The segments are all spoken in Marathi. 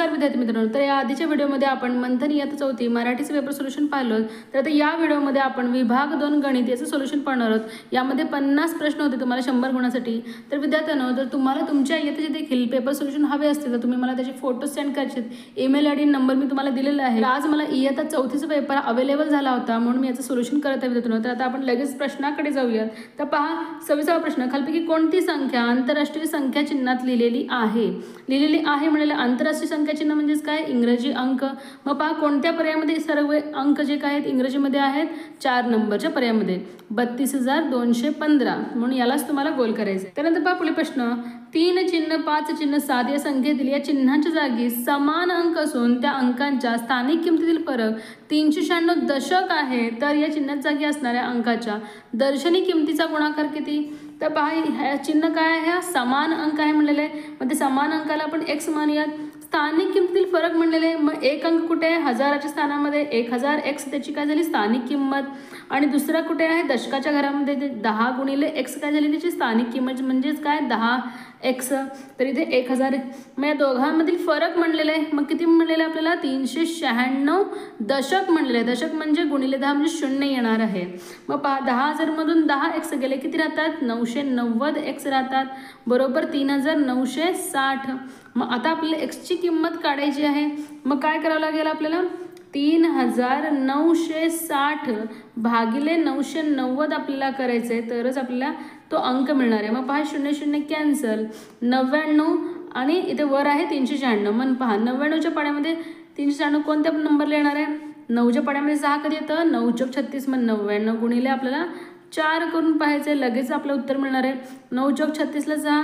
नमस्कार विद्यार्थी मित्रांनो, तर या आधीच्या व्हिडिओमध्ये आपण मंथन इयत्ता चौथी मराठीचे पेपर सोल्युशन पाहिलं. तर आता या व्हिडिओमध्ये आपण विभाग 2 गणित याचं सोल्युशन पाहणार आहोत. यामध्ये 50 प्रश्न होते तुम्हाला 100 गुणासाठी. तर विद्यार्थ्यांनो, जर तुम्हाला तुमच्या इयत्तेचे देखील पेपर सोल्युशन हवे असतील तर तुम्ही मला त्याचे फोटो सेंड करायचे. ईमेल आयडी नंबर मी तुम्हाला दिलेला आहे. आज मला इयत्ता चौथीचा पेपर अवेलेबल झाला होता म्हणून मी याचं सोल्युशन करत आहे विद्यार्थ्यांनो. तर आता आपण लगेच प्रश्नाकडे जाऊयात. तर पहा 26वा प्रश्न, खालपैकी कोणती संख्या आंतरराष्ट्रीय संख्या चिन्हात लिहिलेली आहे म्हणजे आंतरराष्ट्रीय संख्या चिन्ह म्हणजेच काय, इंग्रजी अंक. मग पहा कोणत्या पर्यायामध्ये सर्व अंक जे काय आहेत इंग्रजीमध्ये आहेत, 4 नंबरच्या पर्यायामध्ये 32,215 म्हणून यालाच तुम्हाला गोल करायचं आहे. त्यानंतर पहा पुढील प्रश्न, 3 चिन्ह 5 चिन्ह 7 या संख्येतील या चिन्हांच्या जागी समान अंक असून त्या अंकांच्या स्थानिक किमतीतील फरक 396 दशक आहे. तर या चिन्हाच्या जागी असणाऱ्या अंकाच्या दर्शनी किमतीचा गुणाकार किती? तर पहा ह्या चिन्ह काय आहे, हा समान अंक आहे म्हणलेलं आहे. मग ते समान अंकाला आपण x मानूयात. स्थानिक किमतीतील फरक म्हणलेले आहे, मग एक अंक कुठे आहे, हजाराच्या स्थानामध्ये 1000 x, त्याची काय झाली स्थानिक किंमत. आणि दुसरा कुठे आहे, दशकाच्या घरामध्ये 10 गुणिले x काय झाली त्याची स्थानिक किंमत म्हणजेच काय 10x. तर इथे 1000. मग या दोघांमधील फरक म्हणलेला आहे, मग किती म्हणलेलं आहे आपल्याला 396 दशक म्हणलेलं आहे. दशक म्हणजे गुणिले 10 म्हणजे 0 येणार आहे. मग पहा 10,000 मधून 10x गेले किती राहतात, 990 x राहतात, बरोबर 3960. मग आता आपल्याला x ची किंमत काढायची आहे. मग काय करावं लागेल आपल्याला, 3960 भागिले 990 आपल्याला करायचं आहे, तरच आपल्याला तो अंक मिळणार आहे. मग पहा 00 कॅन्सल, 99 आणि इथे वर आहे 396. मग पहा 99च्या पाड्यामध्ये 396 कोणत्या नंबरला येणार आहे, 9च्या पाड्यामध्ये 6 कधी येतं, 9 चौक 36, मग 99 गुणिले आपल्याला 4 करून पाहायचं आहे, लगेच आपलं उत्तर मिळणार आहे. 9 चौक 36ला 6,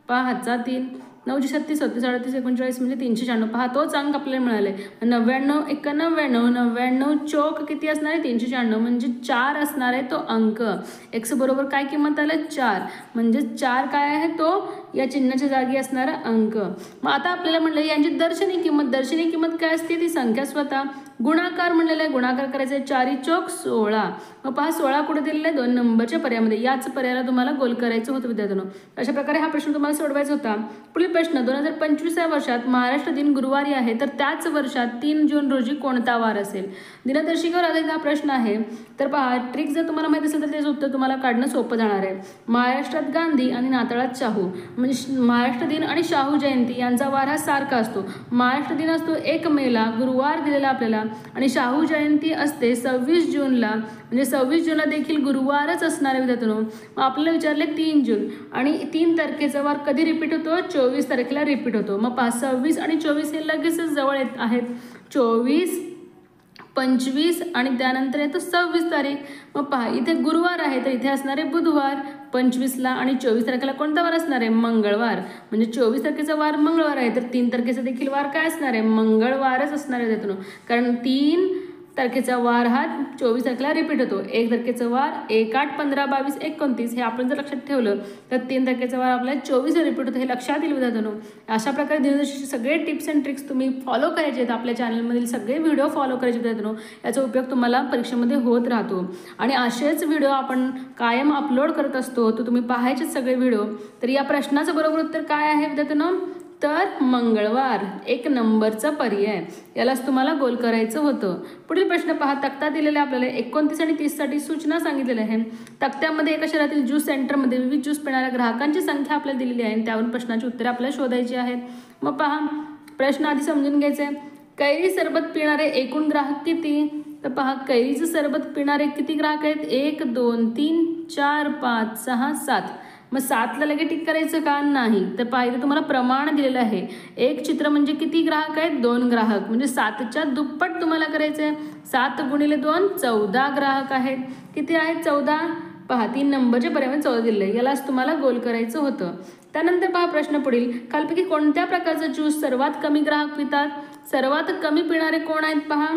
पहा हातचा 3, 9 36 37 38 39 म्हणजे 396. पहा तोच अंक आपल्याला मिळाले. 99 91 99 चौक किती असणार आहे, 396 म्हणजे 4 असणार आहे तो अंक. x बरोबर काय किंमत आलं, 4 म्हणजे 4 काय आहे तो या चिन्हाच्या जागी असणारा अंक. मग आता आपल्याला म्हणलं यांची दर्शनी किंमत काय असते, ती संख्या स्वतः. गुणाकार म्हणलेला आहे, गुणाकार करायचा आहे, 4 चौक 16. मग पहा 16 कुठे दिलेला आहे, 2 नंबरच्या पर्यायामध्ये. याच पर्यायाला तुम्हाला गोल करायचं होतं विद्यार्थ्यांनो. अशा प्रकारे हा प्रश्न तुम्हाला सोडवायचा होता. पुढील प्रश्न, 2025 या वर्षात महाराष्ट्र दिन गुरुवारी आहे, तर त्याच वर्षात 3 जून रोजी कोणता वार असेल? दिनदर्शिकेवर आधारित हा प्रश्न आहे. तर पहा ट्रिक जर तुम्हाला माहिती असेल तर त्याचं उत्तर तुम्हाला काढणं सोपं जाणार आहे. महाराष्ट्रात गांधी आणि नाताळात शाहू, म्हणजे महाराष्ट्र दिन आणि शाहू जयंती यांचा वार हा सारखा असतो. महाराष्ट्र दिन असतो 1 मेला, गुरुवार दिलेला आपल्याला, आणि शाहू जयंती असते 26 जूनला, म्हणजे 26 जूनला देखील गुरुवारच असणार आहे विद्यार्थ्यांनो. मग आपल्याला विचारले 3 जून आणि 3 तारखेचा वार कधी रिपीट होतो, 24 तारखेला रिपीट होतो. मग 26 आणि 24 हे लगेचच जवळ येत आहेत. 24 25 आणि त्यानंतर येतो 26 तारीख. मग पहा इथे गुरुवार आहे तर इथे असणार आहे बुधवार 25ला, आणि 24 तारखेला कोणता वार असणार आहे, मंगळवार. म्हणजे 24 तारखेचा वार मंगळवार आहे तर 3 तारखेचा देखील वार काय असणार आहे, मंगळवारच असणार आहे त्यातून. कारण 3 तारखेचा वार हा 24 तारखेला रिपीट होतो. 1 तारखेचा वार 1 8 15 22 29 हे आपण जर लक्षात ठेवलं तर 3 तारखेचा वार आपल्याला 24 रिपीट होतो, हे लक्षात येईल विद्यार्थ्यांनो. अशा प्रकारे दिनदर्शिकेचे सगळे टिप्स अँड ट्रिक्स तुम्ही फॉलो करायचे आहेत. आपल्या चॅनलमधील सगळे व्हिडिओ फॉलो करायचे विद्यार्थ्यांनो. याचा उपयोग तुम्हाला परीक्षेमध्ये होत राहतो आणि असेच व्हिडिओ आपण कायम अपलोड करत असतो, तर तुम्ही पाहायचेच सगळे व्हिडिओ. तर या प्रश्नाचं बरोबर उत्तर काय आहे विद्यार्थ्यांनो, तर मंगळवार 1 नंबरचा पर्याय. यालाच तुम्हाला गोल करायचं होतं. पुढील प्रश्न पहा, तक्ता दिलेला आपल्याला 29 आणि 30 साठी सूचना सांगितलेल्या आहे. तक्त्यामध्ये एका शहरातील ज्यूस सेंटरमध्ये विविध ज्यूस पिणाऱ्या ग्राहकांची संख्या आपल्याला दिलेली आहे, त्यावरून प्रश्नाची उत्तरे आपल्याला शोधायची आहेत. मग पहा प्रश्न आधी समजून घ्यायचे. कैरी सरबत पिणारे एकूण ग्राहक किती? तर पहा कैरीचं सरबत पिणारे किती ग्राहक आहेत, 1 2 3 4 5 6 7. मग 7ला लगेच टिक करायचं का, नाही. तर पहा इथे तुम्हाला प्रमाण दिलेलं आहे. एक चित्र म्हणजे किती ग्राहक आहेत, 2 ग्राहक, म्हणजे 7च्या दुप्पट तुम्हाला करायचं आहे. 7 गुणिले 2 14 ग्राहक आहेत. किती आहेत, 14. पहा 3 नंबरच्या पर्यायामध्ये 14 दिलेलं आहे, यालाच तुम्हाला गोल करायचं होतं. त्यानंतर पहा प्रश्न पुढील, खालपैकी कोणत्या प्रकारचा ज्यूस सर्वात कमी ग्राहक पितात? सर्वात कमी पिणारे कोण आहेत पहा,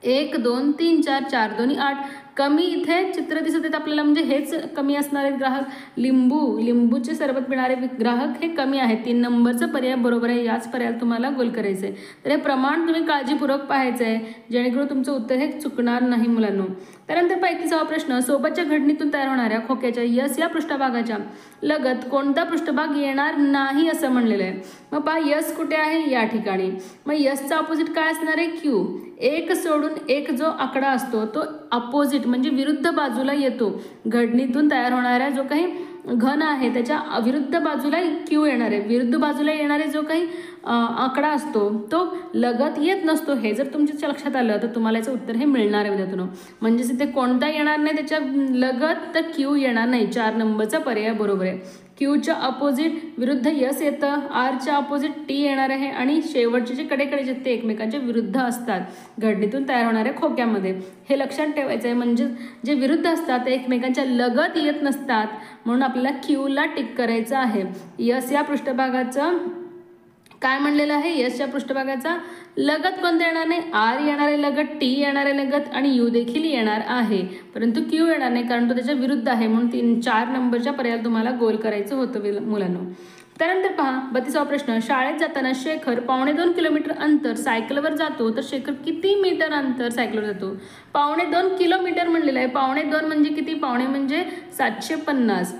1 2 3 4 4 2 8 कमी इथे चित्र दिसत आहेत आपल्याला, म्हणजे हेच कमी असणारे ग्राहक. लिंबूचे सरबत पिणारे ग्राहक हे कमी आहेत. 3 नंबरचा पर्याय बरोबर आहे. याच पर्यायाला तुम्हाला गोल करायचं आहे. तर हे प्रमाण तुम्ही काळजीपूर्वक पाहायचं आहे, जेणेकरून तुमचं उत्तर हे चुकणार नाही मुलांनो. त्यानंतर 35वा प्रश्न, सोबतच्या घटनेतून तयार होणाऱ्या खोक्याच्या यस या पृष्ठभागाच्या लगत कोणता पृष्ठभाग येणार नाही असं म्हणलेलं आहे. मग पहा यस कुठे आहे, या ठिकाणी. मग यसचा अपोजिट काय असणार आहे, क्यू. 1 सोडून 1 जो आकडा असतो तो अपोजिट म्हणजे विरुद्ध बाजूला येतो. घडणीतून तयार होणाऱ्या जो काही घन आहे त्याच्या विरुद्ध बाजूला क्यू येणार आहे. विरुद्ध बाजूला येणारे जो काही आकडा असतो तो लगत येत नसतो. हे जर तुमच्या लक्षात आलं तर तुम्हाला याचं उत्तर हे मिळणार आहे विद्यार्थ्यांनो. म्हणजेच इथे कोणता येणार नाही त्याच्या लगत, तर क्यू येणार नाही. 4 नंबरचा पर्याय बरोबर आहे. क्यूच्या अपोजिट विरुद्ध यस येतं, आरच्या अपोजिट टी येणार आहे आणि शेवटचे जे कडेकडे ते एकमेकांच्या विरुद्ध असतात घडणीतून तयार होणाऱ्या खोक्यामध्ये. हे लक्षात ठेवायचं आहे. म्हणजे जे विरुद्ध असतात ते एकमेकांच्या लगत येत नसतात, म्हणून आपल्याला क्यूला टिक करायचं आहे. यस या पृष्ठभागाचं काय म्हणलेलं आहे, यसच्या पृष्ठभागाचा लगत कोणता येणार नाही, आर येणार आहे लगत, टी येणार आहे लगत आणि यू देखील येणार आहे, परंतु क्यू येणार नाही कारण तो त्याच्या विरुद्ध आहे. म्हणून 4 नंबरच्या पर्यायाला तुम्हाला गोल करायचं होतं मुलांनो. त्यानंतर पहा 32वा प्रश्न, शाळेत जाताना शेखर 2.25 किलोमीटर अंतर सायकलवर जातो, तर शेखर किती मीटर अंतर सायकलवर जातो. 2.25 किलोमीटर म्हणलेलं आहे. 2.25 म्हणजे किती, पावणे म्हणजे 750,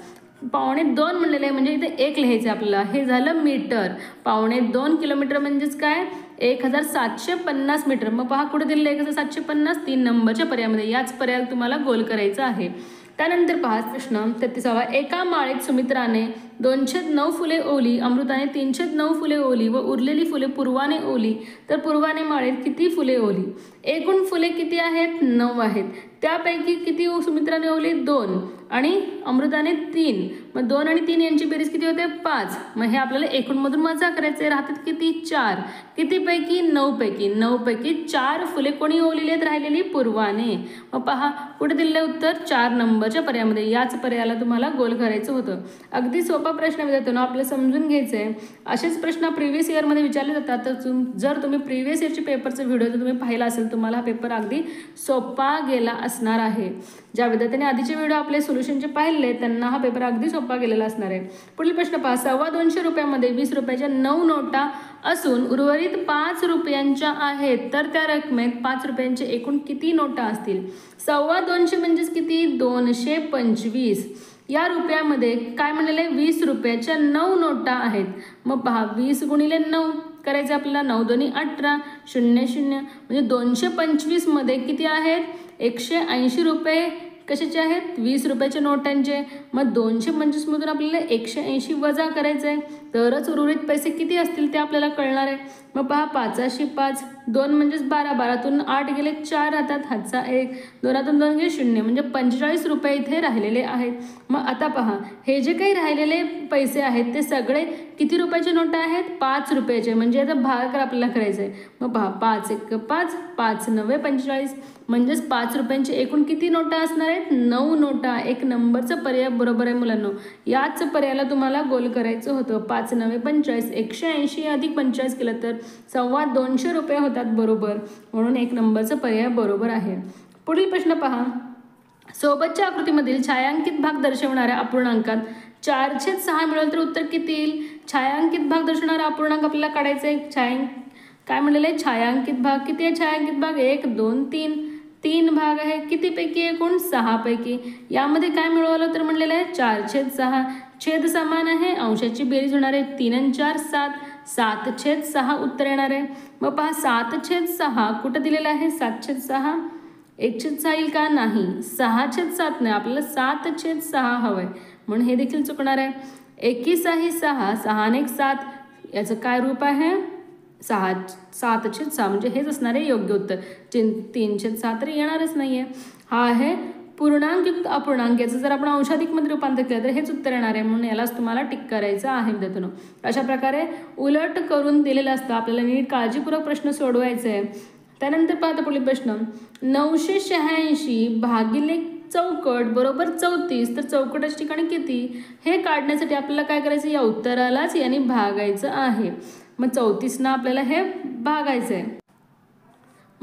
2.25 म्हणलेलं आहे म्हणजे इथे 1 लिहायचं आपल्याला. हे झालं मीटर. 2.25 किलोमीटर म्हणजेच काय, 1750 मीटर. मग पहा कुठे दिलेलं 1750, 3 नंबरच्या पर्यायामध्ये. याच पर्यायाला तुम्हाला गोल करायचं आहे. त्यानंतर पहा प्रश्न 33वा, एका माळेत सुमित्राने 209 फुले ओली, अमृताने 309 फुले ओली व उरलेली फुले पूर्वाने ओली, तर पूर्वाने माळेत किती फुले ओली. एकूण फुले किती आहेत, 9 आहेत. त्यापैकी किती सुमित्राने ओली, 2 आणि अमृताने 3. मग 2 आणि 3 यांची बेरीज किती होते, 5. मग हे आपल्याला एकूणमधून वजा करायचे, राहतात किती, 4. कितीपैकी, 9 पैकी. 9 पैकी 4 फुले कोणी ओलेली आहेत, राहिलेली पूर्वाने. मग पहा कुठे दिलेलं उत्तर, 4 नंबरच्या पर्यायामध्ये. याच पर्यायाला तुम्हाला गोल करायचं होतं. अगदी सोपा प्रश्न विद्यार्थ्यांनो, आपल्याला समजून घ्यायचं आहे. असेच प्रश्न प्रिव्हियस इयरमध्ये विचारले जातात. तर जर तुम्ही प्रिव्हियस इयरचे पेपरचा व्हिडिओ जर तुम्ही पाहिला असेल, तुम्हाला हा पेपर अगदी सोपा गेला असणार आहे. ज्या विद्यार्थ्यांनी आधीचे व्हिडिओ आपले सोल्युशनचे पाहिले त्यांना हा पेपर अगदी सोपा गेलेला असणार आहे. पुढील प्रश्न पहा, 225 रुपयामध्ये 20 रुपयाच्या 9 नोटा असून उर्वरित 5 रुपयांच्या आहेत, तर त्या रकमेत 5 रुपयांचे एकूण किती नोटा असतील. 225 म्हणजेच किती, 225. या रुपयामध्ये काय म्हणलेलं आहे, 20 रुपयाच्या 9 नोटा आहेत. मग पहा 20 गुणिले 9 करायचं आपल्याला, 9 2 18, 0 0 म्हणजे 225 मध्ये किती आहेत, 180 रुपये कशाचे आहेत, 20 रुपयाच्या नोटांचे. मग 225 मधून आपल्याला 180 वजा करायचं आहे, तरच उर्वरित पैसे किती असतील ते आपल्याला कळणार आहे. मग पहा 5 5, 2 म्हणजेच 12, 12तून 8 गेले 4 राहतात, हातचा 1, 2तून 2 गेले 0 म्हणजे 45 रुपये इथे राहिलेले आहेत. मग आता पहा हे जे काही राहिलेले पैसे आहेत ते सगळे किती रुपयाचे नोटा आहेत, 5 रुपयाचे. म्हणजे आता भागाकार आपल्याला करायचं आहे. मग पहा 5 1 5, 5 9 45 म्हणजेच 5 रुपयांचे एकूण किती नोटा असणार आहेत, 9 नोटा. 1 नंबरचा पर्याय बरोबर आहे मुलांनो. याच पर्यायाला तुम्हाला गोल करायचं होतं. 5 9 45, 180 अधिक 45 केलं तर 225 रुपये होतात बरोबर, म्हणून 1 नंबरचा पर्याय बरोबर आहे. पुढील प्रश्न पहा, सोबतच्या आकृतीमधील छायांकित भाग दर्शवणाऱ्या अपूर्णांकात 4/6 मिळवलं तर उत्तर किती येईल. छायांकित भाग दर्शवणारा अपूर्णांक आपल्याला काढायचा आहे. काय म्हणलेलं आहे, छायांकित भाग किती आहे, छायांकित भाग 1 2 3, 3 भाग आहे. कितीपैकी, एकूण 6 पैकी. यामध्ये काय मिळवलं तर म्हणलेलं आहे 4/6. छेद समान आहे, अंशाची बेरीज होणार आहे 3 आणि 4 7, 7/6 उत्तर येणार आहे. मग पहा 7/6 कुठं दिलेलं आहे, 7/6 1/6 येईल का, नाही. 6/7 नाही, आपल्याला 7/6 हवं आहे, म्हणून हे देखील चुकणार आहे. 1 6, 6 आणि 1 7, याचं काय रूप आहे, 7/6 म्हणजे हेच असणार आहे योग्य उत्तर. 3/6 तर येणारच नाही आहे. हा आहे पूर्णांकयुक्त अपूर्णांक. याचं जर आपण अंशाधिकमध्ये रूपांतर केलं तर हेच उत्तर येणार आहे, म्हणून यालाच तुम्हाला टिक करायचं आहे विद्यार्थ्यांनो. अशा प्रकारे उलट करून दिलेलं असतं, आपल्याला नीट काळजीपूर्वक प्रश्न सोडवायचे आहे. त्यानंतर पाहता पुढील प्रश्न, 986 भागिले चौकट बरोबर 34, तर चौकटाच्या ठिकाणी किती हे काढण्यासाठी आपल्याला काय करायचं, या उत्तरालाच याने भागायचं आहे. मग 34 ना आपल्याला हे भागायचं आहे.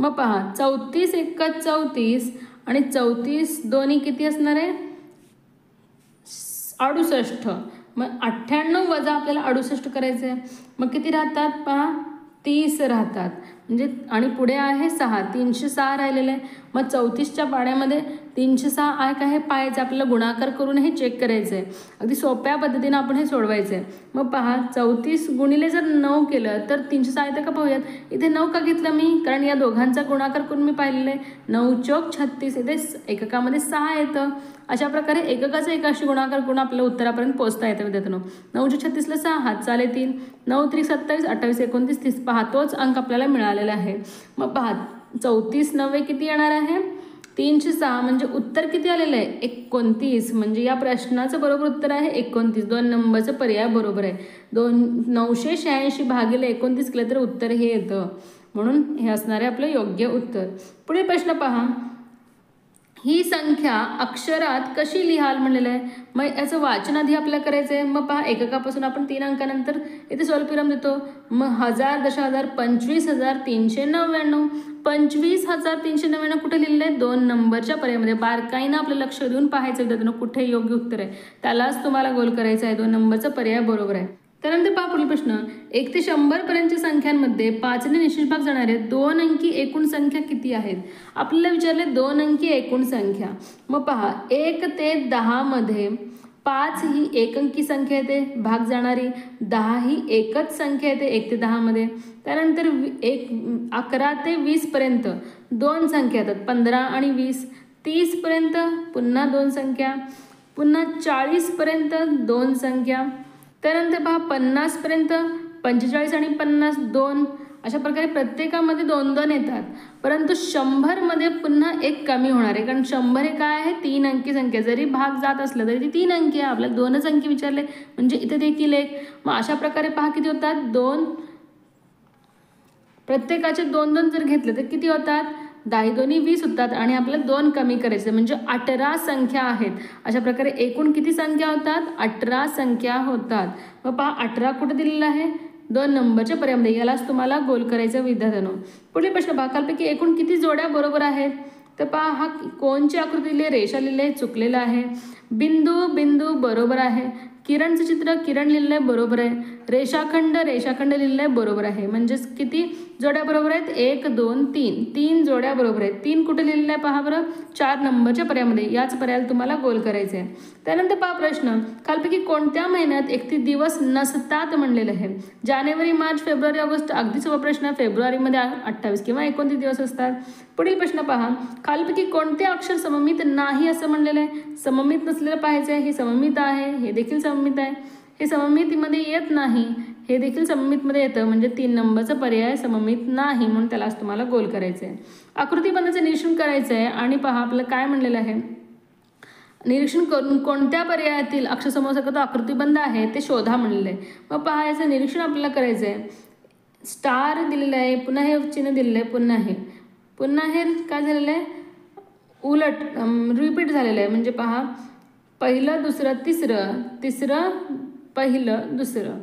मग पहा 34 एक्का 34 आणि 34 दोन्ही किती असणार आहे 68. मग 98 वजा आपल्याला 68 करायचं आहे. मग किती राहतात पहा 30 राहतात म्हणजे आणि पुढे आहे 6 306 राहिलेलं आहे. मग 34च्या पाड्यामध्ये 306 आहे का हे पाहायचं आपल्याला गुणाकार करून हे चेक करायचं आहे. अगदी सोप्या पद्धतीनं आपण हे सोडवायचं आहे. मग पहा 34 गुणिले जर 9 केलं तर 306 येतं का पाहूयात. इथे 9 का घेतलं मी कारण या दोघांचा गुणाकार करून मी पाहिलेलं आहे. 9 चौक 36 इथे एककामध्ये 6 येतं. अशा प्रकारे एककाचा एकाशी गुणाकार करून आपल्याला उत्तरापर्यंत पोहोचता येतं विद्यार्थ्यांनो. 9 × 36ला 6 हात चाले 3 9 × 27 28 29 30 पहा तोच अंक आपल्याला मिळालेला आहे. मग पहा 34 9 किती येणार आहे 306 म्हणजे उत्तर किती आलेलं आहे 29 म्हणजे या प्रश्नाचं बरोबर उत्तर आहे 29. 2 नंबरचं पर्याय बरोबर आहे. 986 भागिले 29 केलं तर उत्तर हे येतं म्हणून हे असणार आहे आपलं योग्य उत्तर. पुढील प्रश्न पहा ही संख्या अक्षरात कशी लिहाल म्हणलेलं आहे. मग याचं वाचन आधी आपल्याला करायचं आहे. मग पहा एककापासून आपण 3 अंकानंतर इथे स्वल्पविराम देतो. मग 1000 10,000 25,399 25,399 कुठे लिहिलेलं आहे 2 नंबरच्या पर्यायामध्ये. बारकाईनं आपलं लक्ष देऊन पाहायचं विद्यार्थ्यांनो कुठे योग्य उत्तर आहे त्यालाच तुम्हाला गोल करायचं आहे. 2 नंबरचा पर्याय बरोबर आहे. त्यानंतर पहा पुढील प्रश्न 1 ते 100 पर्यंतच्या संख्यांमध्ये 5 ने निश्चित भाग जाणारे 2 अंकी एकूण संख्या किती आहेत. आपल्याला विचारले 2 अंकी एकूण संख्या. मग पहा 1 ते 10 मध्ये 5 ही एक अंकी संख्या येते भाग जाणारी 10 ही एकच संख्या येते 1 ते 10 मध्ये. त्यानंतर 11 ते 20 पर्यंत 2 संख्या येतात 15 आणि 20. 30 पर्यंत पुन्हा 2 संख्या. पुन्हा 40 पर्यंत 2 संख्या. त्यानंतर पहा 50 पर्यंत 45 आणि 50 2. अशा प्रकारे प्रत्येकामध्ये 2-2 येतात. परंतु 100 मध्ये पुन्हा एक कमी होणार आहे कारण 100 हे काय आहे 3 अंकी संख्या. जरी भाग जात असलं तरी ती 3 अंकी आहे. आपल्याला 2च अंकी विचारले म्हणजे इथे देखील 1. मग अशा प्रकारे पहा किती होतात 2. प्रत्येकाचे 2-2 जर घेतले तर किती होतात 10 2 20 होतात आणि आपल्याला 2 कमी करायचे म्हणजे 18 संख्या आहेत. अशा प्रकारे एकूण किती संख्या होतात 18 संख्या होतात. मग पहा 18 कुठे दिलेला आहे 2 नंबरच्या पर्यायामध्ये. यालाच तुम्हाला गोल करायचं विद्यार्थ्यांनो. पुढील प्रश्न पहा खालपैकी एकूण किती जोड्या बरोबर आहेत. तर पहा हा कोणची आकृती दिली आहे रेषा लिहिली आहे चुकलेलं आहे. बिंदू बिंदू बरोबर आहे. किरणचं चित्र किरण लिहिलं आहे बरोबर आहे. रेषाखंड रेषाखंड लिहिलं आहे बरोबर आहे. म्हणजेच किती जोड्या बरोबर आहेत 1 2 3 3 जोड्या बरोबर आहेत. 3 कुठे लिहिलेलं आहे पहा बरं 4 नंबरच्या पर्यायामध्ये. याच पर्यायाला तुम्हाला गोल करायचं आहे. त्यानंतर पहा प्रश्न खालपैकी कोणत्या महिन्यात 31 दिवस नसतात म्हणलेलं आहे. जानेवारी मार्च फेब्रुवारी ऑगस्ट अगदी सोपा प्रश्न. फेब्रुवारीमध्ये 28 किंवा 29 दिवस असतात. पुढील प्रश्न पहा खालपैकी कोणते अक्षर सममित नाही असं म्हणलेलं आहे. सममित नसलेलं पाहायचं आहे. हे सममित आहे हे देखील सममित आहे. हे सममितीमध्ये येत नाही हे देखील सममितमध्ये येतं म्हणजे 3 नंबरचा पर्याय सममित नाही म्हणून त्यालाच तुम्हाला गोल करायचं आहे. आकृतीबंधाचं निरीक्षण करायचं आहे आणि पहा आपलं काय म्हणलेलं आहे निरीक्षण करून कोणत्या पर्यायातील अक्षरसमूहासारखा तो आकृतीबंध आहे ते शोधा म्हणलेलं आहे. मग पहा याचं निरीक्षण आपल्याला करायचं आहे. स्टार दिलेलं आहे पुन्हा हे चिन्ह दिलेलं आहे पुन्हा हे काय झालेलं आहे उलट रिपीट झालेलं आहे म्हणजे पहा पहिलं दुसरं तिसरं तिसरं पहिलं दुसरं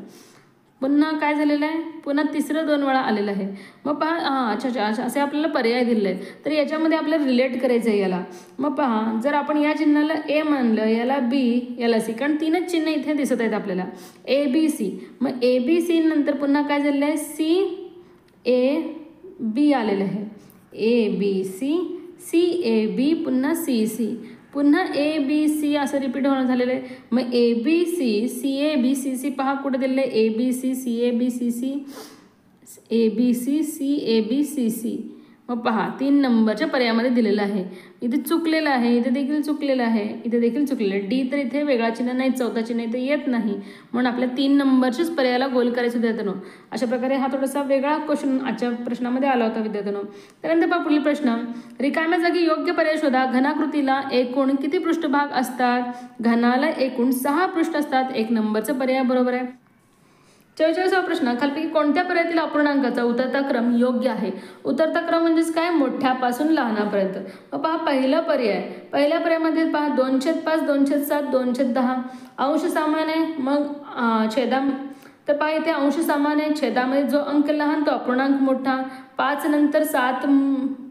पुन्हा काय झालेलं आहे पुन्हा तिसरं 2 वेळा आलेलं आहे. मग पहा अच्छा असे आपल्याला पर्याय दिलेले आहेत तर याच्यामध्ये आपल्याला रिलेट करायचं आहे याला. मग पहा जर आपण या चिन्हाला ए मानलं याला बी याला सी कारण 3च चिन्ह इथे दिसत आहेत आपल्याला ABC. मग ABC नंतर पुन्हा काय झालेलं आहे CAB आलेलं आहे ABC CAB पुन्हा CC पुन्हा ABC असं रिपीट होणं झालेलं आहे. मग ABC CAB CC पहा कुठे दिलेलं आहे ABC CAB CC ABC CAB CC. मग पहा 3 नंबरच्या पर्यायामध्ये दिलेलं आहे. इथे चुकलेलं आहे इथे देखील चुकलेलं आहे इथे देखील चुकलेलं आहे. डी तर इथे वेगळा चिन्ह नाही चौथा चिन्ह इथे येत नाही म्हणून आपल्या 3 नंबरच्याच पर्यायाला गोल करायचं विद्यार्थ्यांनो. अशा प्रकारे हा थोडासा वेगळा क्वेश्चन आजच्या प्रश्नामध्ये आला होता विद्यार्थ्यांनो. त्यानंतर पहा पुढील प्रश्न रिकाम्या जागी योग्य पर्याय शोधा. घनाकृतीला एकूण किती पृष्ठभाग असतात. घनाला एकूण 6 पृष्ठ असतात. 1 नंबरचा पर्याय बरोबर आहे. 44वा प्रश्न खालपैकी कोणत्या पर्यायातील अपूर्णांकाचा उतरता क्रम योग्य आहे. उतरता क्रम म्हणजेच काय मोठ्यापासून लहानापर्यंत. मग पहा पहिला पर्याय पहिल्या पर्यायामध्ये पहा 2/5 2/7 2/10 अंश सामान्य मग तर पहा इथे अंश समान आहे, छेदामध्ये जो अंक लहान तो अपूर्णांक मोठा, 5 नंतर 7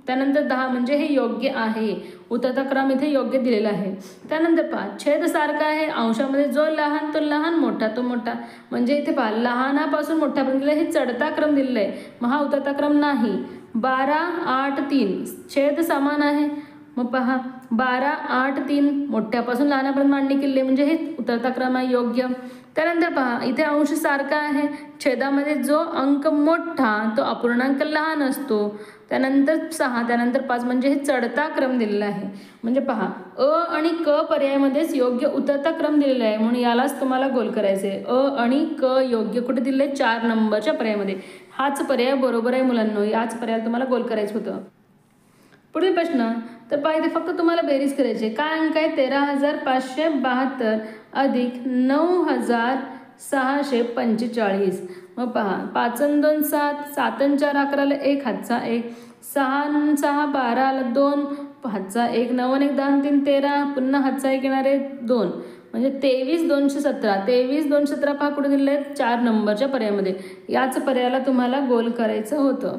त्यानंतर 10 म्हणजे हे योग्य आहे, उतरता क्रम इथे योग्य दिलेला आहे. त्यानंतर पहा छेद सारखा आहे, अंशामध्ये जो लहान तो लहान, मोठा तो मोठा, म्हणजे इथे पहा लहानापासून मोठ्यापर्यंत दिलं, हे चढता क्रम दिलेला आहे, मग हा उतरता क्रम नाही. 12, 8, 3 छेद समान आहे, मग पहा 12, 8, 3 मोठ्यापासून लहानापर्यंत मांडणी केली म्हणजे हे उतरता क्रम आहे योग्य. त्यानंतर पहा इथे अंश सारखा आहे, छेदामध्ये जो अंक मोठा तो अपूर्णांक लहान असतो, त्यानंतर 6 त्यानंतर 5 म्हणजे हे चढता क्रम दिलेला आहे. म्हणजे पहा अ आणि क पर्यायामध्येच योग्य उतरता क्रम दिलेला आहे, म्हणून यालाच तुम्हाला गोल करायचे आहे. अ आणि क योग्य कुठे दिले आहे? 4 नंबरच्या पर्यायामध्ये. हाच पर्याय बरोबर आहे मुलांनो, याच पर्यायाला तुम्हाला गोल करायचं होतं. पुढील प्रश्न, तर पहा इथे फक्त तुम्हाला बेरीज करायची. काय अंक आहे? 13,572 अधिक 9,645. मग पहा 5 आणि 2 7, 7 आणि 4 11, 1 हातचा 1, 6 आणि 6 12, 2 हातचा 1, 9 आणि 1 10, 3 13, पुन्हा हातचा 1 येणारे 2, म्हणजे 23,217. 23,217 पहा कुठे दिले आहेत? 4 नंबरच्या पर्यायामध्ये. याच पर्यायाला तुम्हाला गोल करायचं होतं.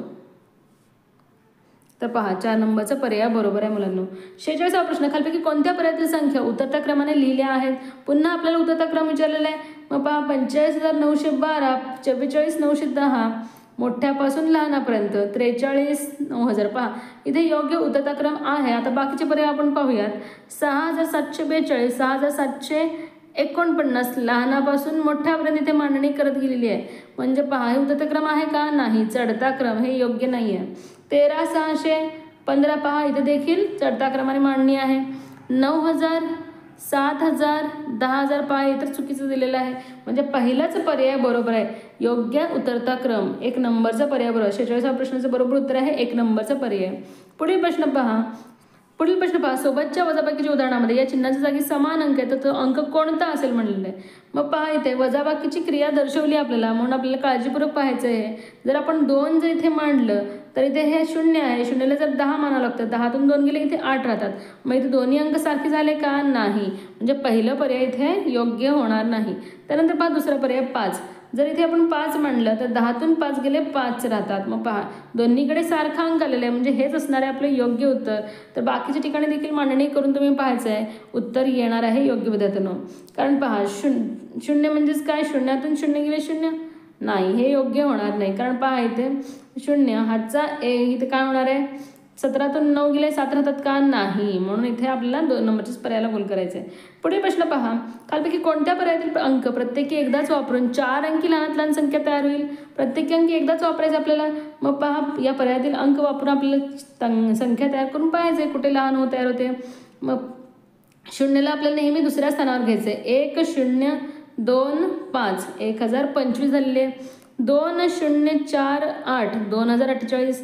तर पहा 4 नंबरचा पर्याय बरोबर आहे मुलांनो. 46वा प्रश्न, खालपैकी कोणत्या पर्यायातील संख्या उतरत्या क्रमाने लिहिल्या आहेत? पुन्हा आपल्याला उतरता क्रम विचारलेला आहे. मग पहा 45,912, 44,910 मोठ्यापासून लहानापर्यंत, 43,9,000. पहा इथे योग्य उतरता क्रम आहे. आता बाकीचे पर्याय आपण पाहूयात. 6,742, 6,749 लहानापासून मोठ्यापर्यंत इथे मांडणी करत गेलेली आहे, म्हणजे पहा हे उतरता क्रम आहे का? नाही, चढता क्रम, हे योग्य नाही आहे. 13,615 पहा इथे देखील चढता क्रमाने मांडणी आहे. 9,000, 7,000, 10,000 पहा इतर चुकीचं दिलेलं आहे, म्हणजे पहिलाच पर्याय बरोबर आहे. योग्य उतरता क्रम 1 नंबरचा पर्याय बरोबर. 46व्या प्रश्नाचं बरोबर उत्तर आहे 1 नंबरचा पर्याय. पुढील प्रश्न पहा. सोबतच्या वजाबाकीच्या उदाहरणामध्ये या चिन्हाच्या जागी समान अंक आहे, तर तो अंक कोणता असेल म्हणलेलं आहे. मग पहा इथे वजाबाकीची क्रिया दर्शवली आपल्याला, म्हणून आपल्याला काळजीपूर्वक पाहायचं आहे. जर आपण 2 जर इथे मांडलं तर इथे हे 0 आहे, 0ला जर 10 मानावं लागतं, 10तून 2 गेले इथे 8 राहतात. मग इथे दोन्ही अंक सारखे झाले का? नाही, म्हणजे पहिलं पर्याय इथे योग्य होणार नाही. त्यानंतर पहा दुसरा पर्याय 5. जर इथे आपण 5 मांडलं तर 10तून 5 गेले 5 राहतात. मग पहा दोन्हीकडे सारखा अंक आलेला आहे, म्हणजे हेच असणार आहे आपलं योग्य उत्तर. तर बाकीच्या ठिकाणी देखील मांडणी करून तुम्ही पाहायचं आहे, उत्तर येणार आहे योग्य विद्यार्थ्यांनो. कारण पहा 0 म्हणजेच काय? 0तून 0 गेले 0, नाही, हे योग्य होणार नाही. कारण पहा इथे 0 हातचा 1 इथे काय होणार आहे? 17तून 9 गेले 7 राहतात का? नाही, म्हणून इथे आपल्याला 2 नंबरच्याच पर्यायाला गोल करायचं आहे. पुढे प्रश्न पहा. खालपैकी कोणत्या पर्यायातील अंक प्रत्येकी एकदाच वापरून 4 अंकी लहानात लहान संख्या तयार होईल? प्रत्येकी अंकी एकदाच वापरायचं आपल्याला. मग पहा या पर्यायातील अंक वापरून आपल्याला संख्या तयार करून पाहायचे कुठे लहान तयार होते. मग 0ला आपल्याला नेहमी दुसऱ्या स्थानावर घ्यायचं आहे. 1 0 2 5 1025 झालेले. 2 0 4 8 2048.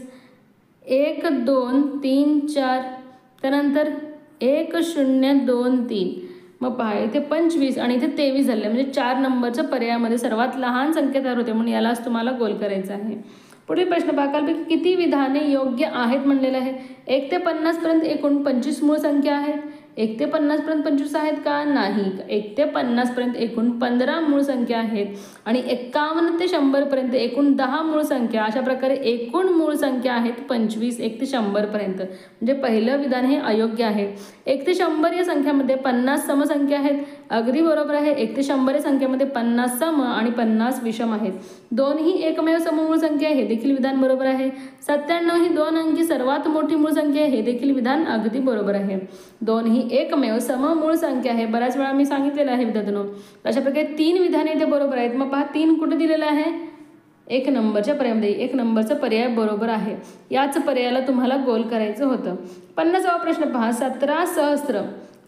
1 2 3 4 त्यानंतर 1 0 2 3. मग पहा इथे 25 आणि इथे 23 झाले, म्हणजे 4 नंबरच्या पर्यायामध्ये सर्वात लहान संख्या तयार होते, म्हणून यालाच तुम्हाला गोल करायचं आहे. पुढील प्रश्न पहा. खालपैकी किती विधाने योग्य आहेत म्हणलेलं आहे? 1 ते 50 पर्यंत एकूण 25 मूळ संख्या आहेत. 1 ते 50 पर्यंत 25 आहेत का? नाही. 1 ते 50 पर्यंत एकूण 15 मूळ संख्या आहेत आणि 51 ते 100 पर्यंत एकूण 10 मूळ संख्या. अशा प्रकारे एकूण मूळ संख्या आहेत 25 1 ते 100 पर्यंत, म्हणजे पहिलं विधान हे अयोग्य आहे. 1 ते 100 या संख्यामध्ये 50 समसंख्या आहेत, अगदी बरोबर आहे. 1 ते 100 या संख्येमध्ये 50 सम आणि 50 विषम आहेत. 2 ही एकमेव सममूळ संख्या आहे, हे देखील विधान बरोबर आहे. 97 ही 2 अंकी सर्वात मोठी मूळ संख्या आहे, हे देखील विधान अगदी बरोबर आहे. 2 ही एकमेव सममूळ संख्या आहे, बऱ्याच वेळा मी सांगितलेलं आहे विद्यार्थ्यांनो. अशा प्रकारे 3 विधाने इथे बरोबर आहेत. मग पहा 3 कुठे दिलेलं आहे? 1 नंबरच्या पर्यायामध्ये. 1 नंबरचा पर्याय बरोबर आहे. याच पर्यायाला तुम्हाला गोल करायचं होतं. 50वा प्रश्न पहा. 17 सहस्त्र.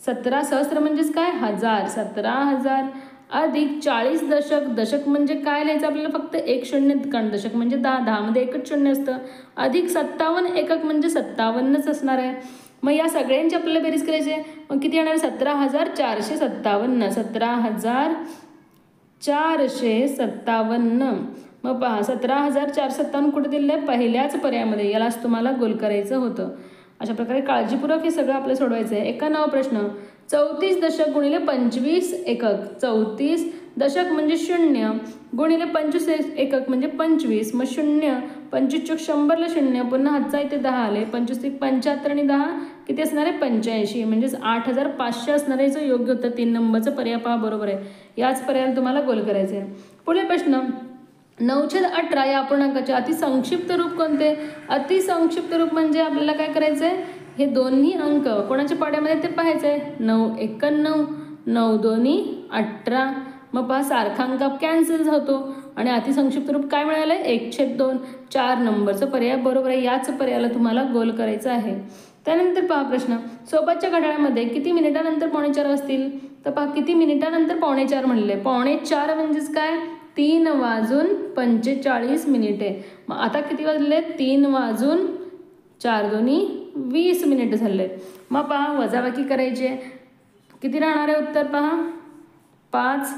17 सहस्त्र म्हणजेच काय? 1000. 17,000 अधिक 40 दशक. दशक म्हणजे काय लिहायचं आपल्याला? फक्त 1 0, कारण दशक म्हणजे 10, 10 मध्ये एकच 0 असतं. अधिक 57 एकक म्हणजे 57च असणार आहे. मग या सगळ्यांची आपल्याला बेरीज करायची आहे. मग किती येणार? 17,457. 17,457. मग पहा 17,457 कुठे दिलेलं आहे? पहिल्याच पर्यायामध्ये. यालाच तुम्हाला गोल करायचं होतं. अशा प्रकारे काळजीपूर्वक हे सगळं आपल्याला सोडवायचं आहे. 91वा प्रश्न. 34 दशक गुणिले 25 एकक. 34 दशक म्हणजे 0 गुणिले 25 एकक म्हणजे 25, मग 0 25 चोक 100ला 0, पुन्हा हातचा इथे 10 आले, 25 75 आणि 10 किती असणार आहे 85, म्हणजेच 8500 असणार आहे. जो योग्य उत्तर 3 नंबरचं पर्याय पहा बरोबर आहे. याच पर्यायाला तुम्हाला गोल करायचं आहे. पुढे प्रश्न 9/18 या अपूर्णांकाचे अतिसंक्षिप्त रूप कोणते? अतिसंक्षिप्त रूप म्हणजे आपल्याला काय करायचं आहे, हे दोन्ही अंक कोणाच्या पाड्यामध्ये ते पाहायचं आहे. 9 1 9, 9 2 18. मग पहा सारखा अंक कॅन्सल होतो आणि अतिसंक्षिप्त रूप काय मिळालं आहे 1/2. 4 नंबरचं पर्याय बरोबर आहे. याच पर्यायाला तुम्हाला गोल करायचं आहे. त्यानंतर पहा प्रश्न सोबतच्या घड्याळामध्ये किती मिनिटानंतर 4:45 असतील? तर पहा किती मिनिटानंतर 4:45 म्हणले. 4:45 म्हणजेच काय 3 वाजून 45 मिनिटे. मग आता किती वाजले 3 वाजून 4 2 20 मिनिट झाले. मग पहा वजाबाकी करायची आहे. किती राहणार आहे उत्तर पहा 5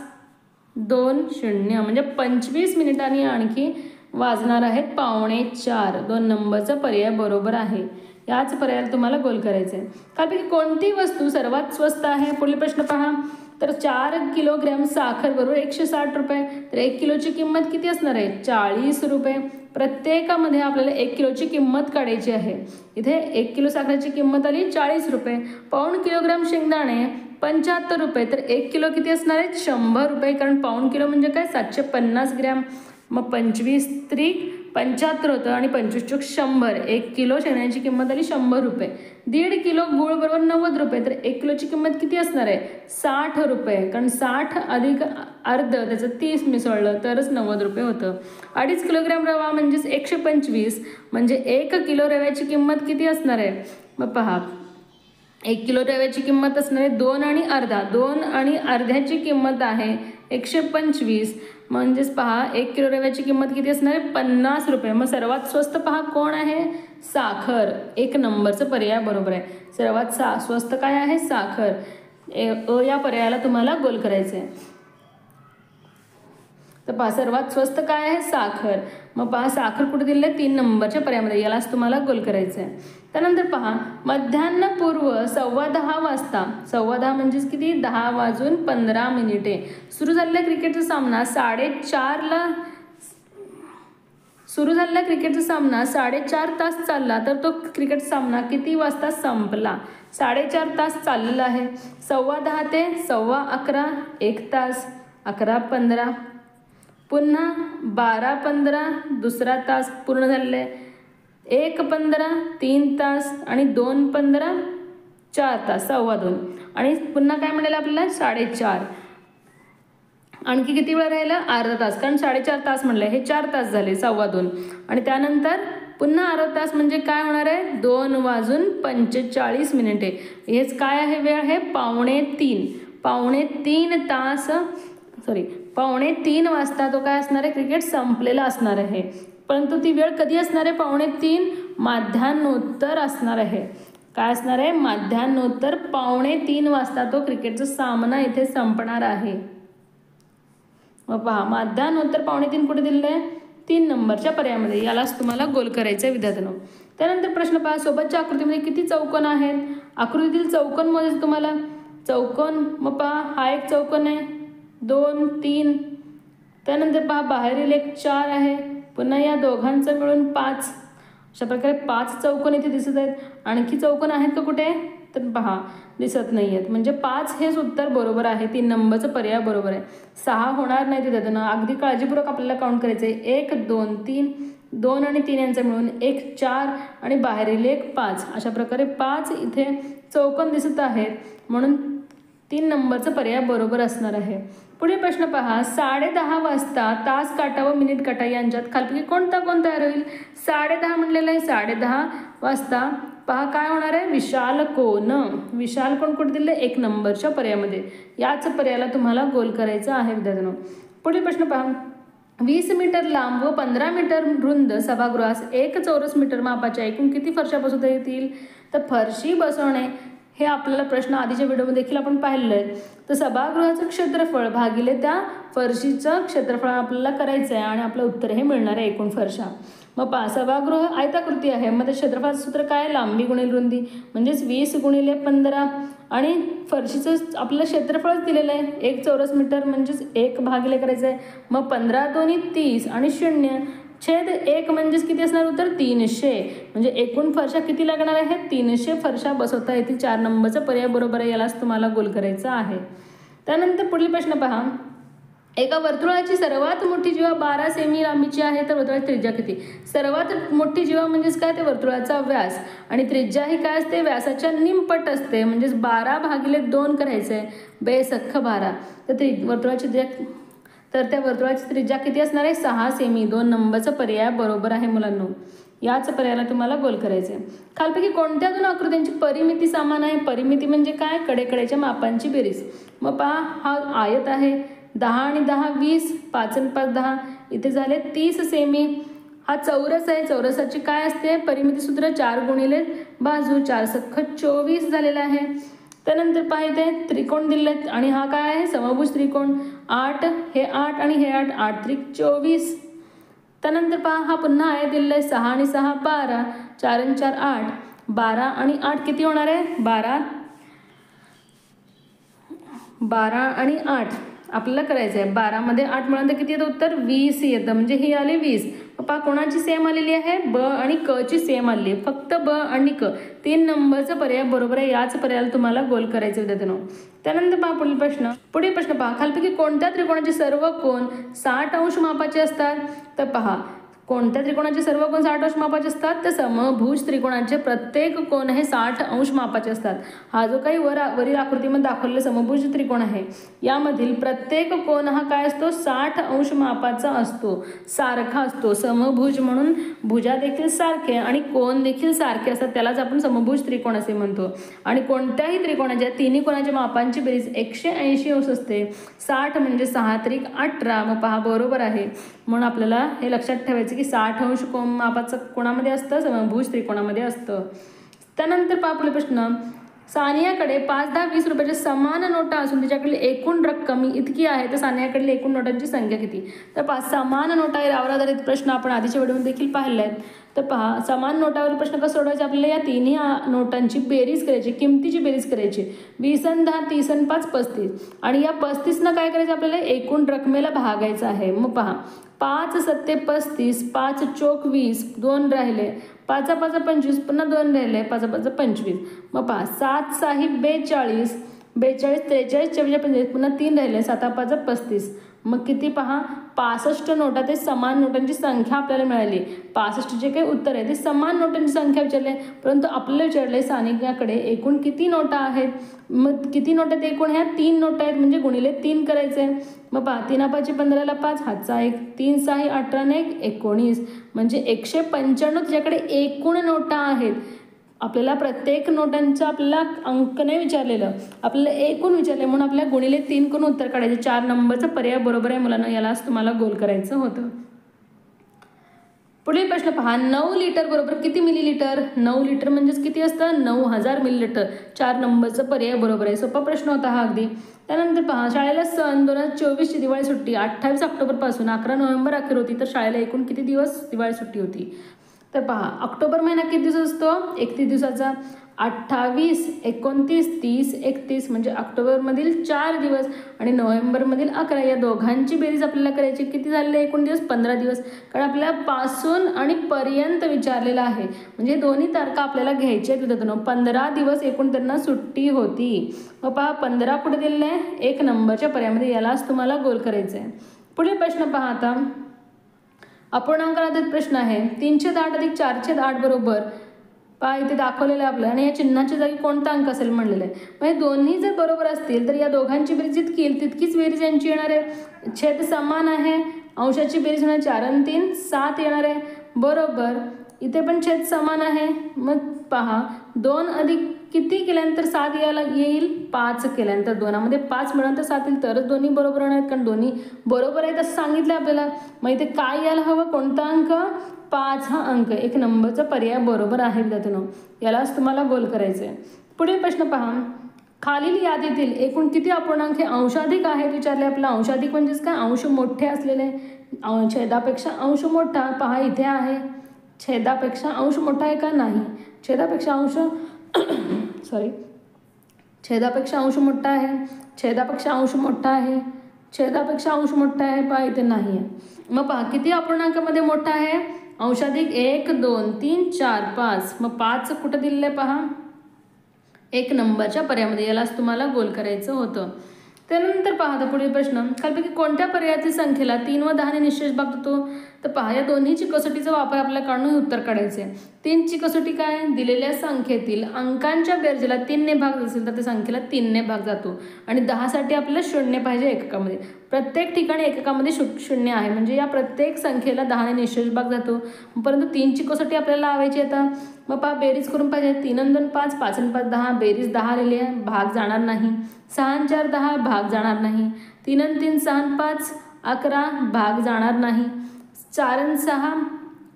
2 0 म्हणजे 25 मिनिटांनी आणखी वाजणार आहेत 4:45. 2 नंबरचा पर्याय बरोबर आहे. याच पर्यायाला तुम्हाला गोल करायचं आहे. त्यापैकी कोणती वस्तू सर्वात स्वस्त आहे? पुढील प्रश्न पहा. तर 4 किलोग्रॅम साखर बरोबर 160 रुपये. तर 1 किलोची किंमत किती असणार आहे 40 रुपये. प्रत्येकामध्ये आपल्याला 1 किलोची किंमत काढायची आहे. इथे 1 किलो साखरेची किंमत आली 40 रुपये. पाऊण किलोग्रॅम शेंगदाणे 75 रुपये. तर 1 किलो किती असणार आहे 100 रुपये, कारण पाऊण किलो म्हणजे काय 750 ग्रॅम. मग 25 त्रिक 75 होतं आणि 25 चोक 100. 1 किलो शेंगदाण्याची किंमत आली 100 रुपये. 1.5 किलो गूळ बरोबर 90 रुपये. तर 1 किलोची किंमत किती असणार आहे 60 रुपये, कारण 60 अधिक अर्ध त्याचं 30 मिसळलं तरच 90 रुपये होतं. 2.5 किलोग्रॅम रवा म्हणजेच 125, म्हणजे 1 किलो रव्याची किंमत किती असणार आहे? मग पहा 1 किलो रव्याची किंमत असणार आहे 2 आणि अर्धा. 2 आणि अर्ध्याची किंमत आहे 125, म्हणजेच पहा 1 किलो रव्याची किंमत किती असणार आहे 50 रुपये. मग सर्वात स्वस्त पहा कोण आहे साखर. 1 नंबरचं पर्याय बरोबर आहे. सर्वात स्वस्त काय आहे साखर. या पर्यायाला तुम्हाला गोल करायचं आहे. तर पहा सर्वात स्वस्त काय आहे साखर. मग पहा साखर कुठे दिलं आहे 3 नंबरच्या पर्यायामध्ये. यालाच तुम्हाला गोल करायचं आहे. त्यानंतर पहा मध्यान्हपूर्व 10:15 वाजता 10:15 म्हणजेच किती 10 वाजून 15 मिनिटे सुरू झालेला क्रिकेटचा सामना 4:30ला क्रिकेटचा सामना 4.5 तास चालला, तर तो क्रिकेट सामना किती वाजता संपला? 4.5 तास चाललेला आहे. 10:15 ते 11:15 1 तास. 11:15 पुन्हा 12:15 दुसरा तास पूर्ण झालेला आहे. 1:15 3 तास आणि 2:15 4 तास 2:15 आणि पुन्हा काय मिळालं आपल्याला 4:30. आणखी किती वेळ राहिला अर्धा तास, कारण 4.5 तास म्हणलं हे 4 तास झाले 2:15 आणि त्यानंतर पुन्हा अर्धा तास म्हणजे काय होणार आहे 2 वाजून 45 मिनिटे. हेच काय आहे वेळ आहे 2:45. 2:45 तास 2:45 वाजता तो काय असणार आहे क्रिकेट संपलेला असणार आहे. परंतु ती वेळ कधी असणार आहे 2:45 माध्यान्होत्तर असणार आहे. काय असणार आहे माध्यान्होत्तर 2:45 वाजता तो क्रिकेटचा सामना इथे संपणार आहे. मग पहा माध्यान्होत्तर 2:45 कुठे दिलेलं आहे 3 नंबरच्या पर्यायामध्ये. यालाच तुम्हाला गोल करायचं आहे विद्यार्थ्यांनो. त्यानंतर प्रश्न पहा सोबतच्या आकृतीमध्ये किती चौकोन आहेत? आकृतीतील चौकोन मोजायचं तुम्हाला. चौकोन मग पहा हा एक चौकोन आहे 2 3. त्यानंतर पहा बाहेरील एक 4 आहे. पुन्हा या दोघांचं मिळून 5. अशा प्रकारे 5 चौकोन इथे दिसत आहेत. आणखी चौकोन आहेत का कुठे? तर पहा दिसत नाही आहेत, म्हणजे 5 हेच उत्तर बरोबर आहे. 3 नंबरचं पर्याय बरोबर आहे. 6 होणार नाही तिथे त्यांना अगदी काळजीपूर्वक आपल्याला काउंट करायचं आहे. 1 2 3 2 आणि 3 यांचं मिळून 1 4 आणि बाहेरील एक 5. अशा प्रकारे 5 इथे चौकोन दिसत आहेत, म्हणून 3 नंबरचं पर्याय बरोबर असणार आहे. पुढे प्रश्न पहा 10:30 वाजता तास काटा व मिनिट काटा यांच्यात खालपैकी कोणता कोण तयार होईल? 10:30 म्हणलेलं आहे. 10:30 वाजता पहा काय होणार आहे विशाल कोन. विशाल कोन कुठे दिले 1 नंबरच्या पर्यायामध्ये. याच पर्यायाला तुम्हाला गोल करायचं आहे विद्यार्थ्यांनो. पुढील प्रश्न पहा 20 मीटर लांब व 15 मीटर रुंद सभागृहास 1 चौरस मीटर मापाच्या एकूण किती फरशा बसवता येतील? तर फरशी बसवणे हे आपल्याला प्रश्न आधीच्या व्हिडिओमध्ये देखील आपण पाहिलेलं आहे. तर सभागृहाचं क्षेत्रफळ भागिले त्या फरशीचं क्षेत्रफळ आपल्याला करायचं आहे आणि आपलं उत्तर हे मिळणार आहे एकूण फरशा. मग पहा सभागृह आयताकृती आहे, मग ते क्षेत्रफळाचं सूत्र काय, लांबी गुणिले रुंदी, म्हणजेच 20 गुणिले 15 आणि फरशीचं आपलं क्षेत्रफळच दिलेलं आहे 1 चौरस मीटर, म्हणजेच 1 भागिले करायचं आहे. मग 15 दोन्ही 30 आणि 0 छेद 1 म्हणजेच किती असणार उत्तर 300. म्हणजे एकूण फरशा किती लागणार आहेत, 300 फरशा बसवता येतील. 4 नंबरचा पर्याय बरोबर आहे, यालाच तुम्हाला गोल करायचं आहे. त्यानंतर पुढील प्रश्न पहा, एका वर्तुळाची सर्वात मोठी जीवा 12 सेमी लांबीची आहे, तर वर्तुळाची त्रिज्या किती. सर्वात मोठी जीवा म्हणजेच काय, ते वर्तुळाचा व्यास, आणि त्रिज्या ही काय असते, व्यासाच्या निमपट असते, म्हणजेच 12 भागिले 2 करायचं आहे, बेस अख्खं 12. तर वर्तुळाची त्रिज्या, तर त्या वर्तुळाची त्रिज्या किती असणार आहे, 6 सेमी. 2 नंबरचा पर्याय बरोबर आहे मुलांनो, याच पर्यायाला तुम्हाला गोल करायचे आहे. खालपैकी कोणत्या दोन आकृत्यांची परिमिती समान आहे. परिमिती म्हणजे काय, कडेकडेच्या मापांची बेरीज. मग पहा हा आयत आहे, 10 आणि 10 20, 5 आणि 5 10, इथे झाले 30 सेमी. हा चौरस आहे, चौरसाची काय असते परिमिती सूत्र, 4 गुणिले बाजू, 4 सख्ख 24 झालेला आहे. त्यानंतर पहा इथे त्रिकोण दिलेत आणि हा काय आहे, समभुज त्रिकोण. 8 हे 8 आणि हे 8, 8 त्रिक 24. त्यानंतर पहा हा पुन्हा आहे दिलेला आहे, 6 आणि 6 12, 4 आणि 4 8, 12 आणि 8 किती होणार आहे, 12 आणि 8 आपल्याला करायचं आहे. 12 मध्ये 8 मिळालं तर किती येतं उत्तर, 20 येतं. म्हणजे ही आली 20. पहा कोणाची सेम आलेली आहे, ब आणि क ची सेम आलेली आहे, फक्त ब आणि क. 3 नंबरचा पर्याय बरोबर आहे, याच पर्यायाला तुम्हाला गोल करायचं विद्यार्थ्यांनो. त्यानंतर पहा पुढील प्रश्न पहा, खालपैकी कोणत्या त्रिकोणाचे सर्व कोण 60 अंश मापाचे असतात. तर पहा कोणत्या त्रिकोणाचे सर्व कोण 60 अंश मापाचे असतात, तर समभुज त्रिकोणाचे प्रत्येक कोण हे 60 अंश मापाचे असतात. हा जो काही वरील आकृतीमध्ये दाखवलेला समभुज त्रिकोण आहे, यामधील प्रत्येक कोण हा काय असतो, 60 अंश मापाचा असतो, सारखा असतो. समभुज म्हणून भुजा देखील सारखे आणि कोण देखील सारखे असतात, त्यालाच आपण समभुज त्रिकोण असे म्हणतो. आणि कोणत्याही त्रिकोणाच्या तिन्ही कोणाच्या मापांची बेरीज 180 अंश असते. 60 म्हणजे 6 त्रिक 18. मग पहा बरोबर आहे, म्हणून आपल्याला हे लक्षात ठेवायचं की 60 अंश मापाचं कोणामध्ये असतं, समभुज त्रिकोणामध्ये असतं. त्यानंतर पहा पुढील प्रश्न, सानियाकडे 5, 10, 20 रुपयाच्या समान नोटा असून तिच्याकडे एकूण रक्कम इतकी आहे, तर सानियाकडील एकूण नोटांची संख्या किती. तर पहा समान नोटा यावर आधारित प्रश्न आपण आधीच्या व्हिडिओमध्ये देखील पाहिले आहेत. तर पहा समान नोटावर प्रश्न कसा सोडवायचा, आपल्याला या तिन्ही नोटांची बेरीज करायची, किमतीची बेरीज करायची. 20 आणि 10, 30 आणि 5 35, आणि या 35 काय करायचं, आपल्याला एकूण रकमेला भागायचं आहे. मग पहा 5 सत्ते 35, 5 चोक 20, 2 राहिले, 5 5 25, पुन्हा 2 राहिले, 5 5 25. मग पहा 7 6 42, 42 43 44 45, पुन्हा 3 राहिले, 7 5 35. मग किती पहा 65 नोटा, ते समान नोटांची संख्या आपल्याला मिळाली. 65 जे काही उत्तर आहे ते समान नोटांची संख्या विचारले, परंतु आपल्याला विचारले सानियाकडे एकूण किती नोटा आहेत. मग किती नोटा आहेत एकूण, ह्या 3 नोटा आहेत, म्हणजे गुणिले 3 करायचे. मग पहा 3 5 15 5, हातचा 1, 3 6 18 आणि 1 19, म्हणजे 195 तुझ्याकडे एकूण नोटा आहेत. आपल्याला प्रत्येक नोटांचं आपल्याला अंक नाही विचारलेलं, आपल्याला एकूण विचारले, म्हणून आपल्याला गुणिले 3 करून उत्तर काढायचे. 4 नंबरचा पर्याय बरोबर आहे मुलांना, यालाच तुम्हाला गोल करायचं होतं. पुढील प्रश्न पहा, 9 लिटर बरोबर किती मिलीलिटर. 9 लिटर म्हणजेच किती असतं, 9000 मिलीलिटर. 4 नंबरचा पर्याय बरोबर आहे. सोपा प्रश्न होता हा अगदी. त्यानंतर पहा, शाळेला सन 2024ची दिवाळी सुट्टी 28 ऑक्टोबरपासून 11 नोव्हेंबर अखेर होती, तर शाळेला एकूण किती दिवस दिवाळी सुट्टी होती. तर पहा ऑक्टोबर महिना किती दिवस असतो, 31 दिवसाचा. 28 29 30 31, म्हणजे ऑक्टोबरमधील 4 दिवस आणि नोव्हेंबरमधील 11, या दोघांची बेरीज आपल्याला करायची. किती झालेले एकूण दिवस, 15 दिवस. कारण आपल्याला पासून आणि पर्यंत विचारलेलं आहे, म्हणजे दोन्ही तारखा आपल्याला घ्यायच्या आहेत विद्यार्थ्यांनो. 15 दिवस एकूण त्यांना सुट्टी होती. मग पहा 15 कुठे दिलेलं आहे, 1 नंबरच्या पर्यायामध्ये, यालाच तुम्हाला गोल करायचं आहे. पुढील प्रश्न पहा आता, अपूर्णांकातील प्रश्न आहे. 308 अधिक 408 बरोबर, पहा इथे दाखवलेलं आहे आपल्याला, आणि या चिन्हाच्या जागी कोणता अंक असेल म्हणलेलं आहे. म्हणजे दोन्ही जर बरोबर असतील तर या दोघांची बेरीज जितकी येईल तितकीच बेरीज यांची येणार आहे. छेद समान आहे, अंशाची बेरीज होणार 4 आणि 3 7 येणार आहे बरोबर. इथे पण छेद समान आहे. मग पहा 2 अधिक किती केल्यानंतर 7 यायला येईल, 5 केल्यानंतर 2मध्ये 5 मिळाल्यानंतर 7 येईल, तरच दोन्ही बरोबर होणार आहेत, कारण दोन्ही बरोबर आहेत असं सांगितलं आपल्याला. मग इथे काय यायला हवं, कोणता अंक, 5 हा अंक. 1 नंबरचा पर्याय बरोबर आहे विद्यार्थ्यांनो, यालाच तुम्हाला गोल करायचं आहे. पुढील प्रश्न पहा, खालील यादीतील एकूण किती अपूर्णांक हे अंशाधिक आहेत विचारले आपल्याला. अंशाधिक म्हणजेच काय, अंश मोठे असलेले, छेदापेक्षा अंश मोठा. पहा इथे आहे छेदापेक्षा अंश मोठा आहे का? नाही. छेदापेक्षा अंश छेदापेक्षा अंश मोठा आहे, छेदापेक्षा अंश मोठा आहे, छेदापेक्षा अंश मोठा आहे, पहा इथे नाही आहे. मग पहा किती अपूर्णांकामध्ये मोठा आहे? अंशाधिक 1 2 3 4 5. मग 5 कुठं दिलेलं आहे पहा? 1 नंबरच्या पर्यायामध्ये. यालाच तुम्हाला गोल करायचं होतं. त्यानंतर पहा आता पुढील प्रश्न, खालीलपैकी कोणत्या पर्यायातील संख्येला 3 व 10 ने निश्चेष भाग देतो? तर पहा या दोन्हीची कसोटीचा वापर आपल्याला काढून उत्तर काढायचे. 3ची कसोटी काय? दिलेल्या संख्येतील अंकांच्या बेरजेला 3 ने भाग असेल तर त्या संख्येला 3 ने भाग जातो. आणि 10 साठी आपल्याला 0 पाहिजे एककामध्ये. प्रत्येक ठिकाणी एककामध्ये 0 आहे, म्हणजे या प्रत्येक संख्येला 10 ने निश्चेष भाग जातो. परंतु 3ची कसोटी आपल्याला लावायची आता. मग पहा बेरीज करून पाहिजे. 3 आणि 2 5, 5 आणि 5 10, बेरीज 10 आलेली आहे, भाग जाणार नाही. 6 आणि 4 10, भाग जाणार नाही. 3 आणि 3 6 आणि 5 11, भाग जाणार नाही. 4 आणि 6,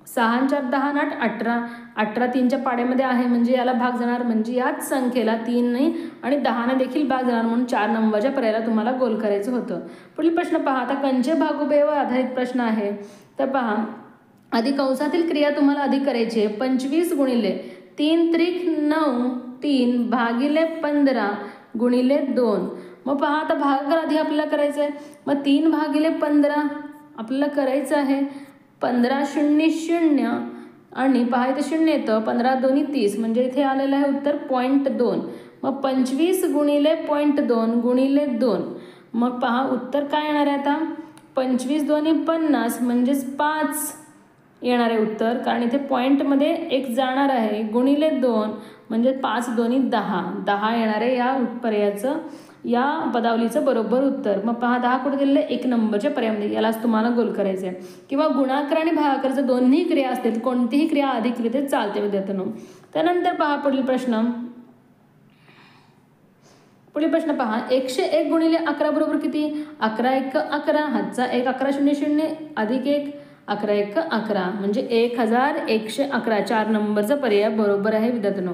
6 आणि 4 10 आणि 8 18, 18 3च्या पाड्यामध्ये आहे, म्हणजे याला भाग जाणार. म्हणजे याच संख्येला 3 ने आणि 10 ने देखील भाग जाणार, म्हणून 4 नंबरच्या पर्यायाला तुम्हाला गोल करायचं होतं. पुढील प्रश्न पहा. आता कंचे भागोबेवर आधारित प्रश्न आहे. तर पहा आधी कंसातील क्रिया तुम्हाला आधी करायची आहे. 25 गुणिले 3 त्रिक 9 3 भागिले 15 गुणिले 2. मग पहा आता भागाकार आधी आपल्याला करायचं आहे. मग 3 भागिले 15 आपल्याला करायचं आहे. 15 0 0 आणि पहा इथे 0 येतं. 15 2 30, म्हणजे इथे आलेलं आहे उत्तर 0.2. मग 25 गुणिले 0.2 गुणिले 2. मग पहा उत्तर काय येणार आहे आता? 25 2 50, म्हणजेच 5 येणार आहे उत्तर, कारण इथे पॉईंटमध्ये 1 जाणार आहे. गुणिले 2 म्हणजे 5 2 10, 10 येणार आहे या पर्यायाचं, या पदावलीचं बरोबर उत्तर. मग पहा 10 कुठे दिलेलं आहे? 1 नंबरच्या पर्यायामध्ये. यालाच तुम्हाला गोल करायचं आहे. किंवा गुणाकार आणि भागाकार जर दोन्ही क्रिया असतील, कोणतीही क्रिया आधी केली तर चालते विद्यार्थ्यांनो. त्यानंतर पहा पुढील प्रश्न. पुढील प्रश्न पहा. 101 गुणिले 11 बरोबर किती? 11 1 11, हातचा 1 11 0 0 अधिक 1 11 1 11, म्हणजे 1111. 4 नंबरचा पर्याय बरोबर आहे विद्यार्थ्यांनो.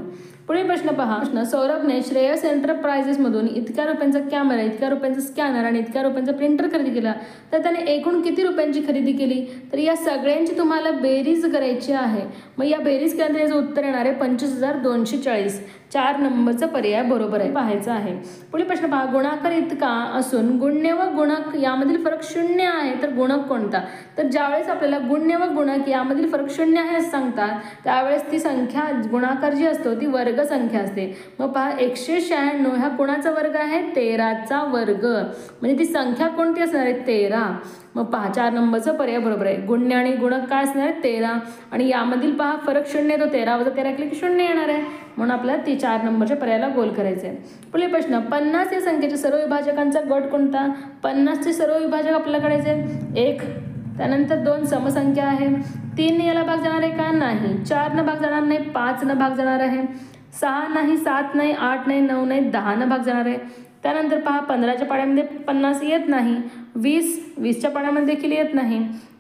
पुढील प्रश्न पहा. प्रश्न, सौरभने श्रेयस एंटरप्राइजेसमधून इतक्या रुपयांचा कॅमेरा, इतक्या रुपयांचा स्कॅनर आणि इतक्या रुपयांचा प्रिंटर खरेदी केला, तर त्याने एकूण किती रुपयांची खरेदी केली? तर या सगळ्यांची तुम्हाला बेरीज करायची आहे. मग या बेरीज केल्यानंतर याचं उत्तर येणार आहे 25,240. 4 नंबरचा पर्याय बरोबर आहे, पाहायचा आहे. पुढील प्रश्न पहा. गुणाकार इतका असून गुण्य व गुणक यामधील फरक 0 आहे, तर गुणक कोणता? तर ज्यावेळेस आपल्याला गुण्य व गुणक यामधील फरक 0 आहे असं सांगतात, त्यावेळेस ती संख्या गुणाकार जी असतो ती वर्ग संख्या असते. मग पहा 196 हा कोणाचा वर्ग आहे? 13चा वर्ग, म्हणजे ती संख्या कोणती असणार आहे? 13. मग पहा 4 नंबरचा पर्याय बरोबर आहे. गुण्य आणि गुणक काय असणार आहे? 13. आणि यामधील पहा फरक 0 येतो. 13 वजा 13 केले की 0 येणार आहे, म्हणून आपल्याला ती 4 नंबरच्या पर्यायाला गोल करायचं आहे. पुढील प्रश्न. 50 या संख्येच्या सर्व विभाजकांचा गट कोणता? 50चे सर्व विभाजक आपल्याला काढायचे. 1, त्यानंतर 2 समसंख्या आहे. 3 याला भाग जाणार आहे का? नाही. 4 न भाग जाणार नाही. 5 न भाग जाणार आहे. 6 नाही, 7 नाही, 8 नाही, 9 नाही, 10 न भाग जाणार आहे. त्यानंतर पहा 15च्या पाड्यामध्ये 50 येत नाही. 20च्या पाड्यामध्ये देखील येत नाही.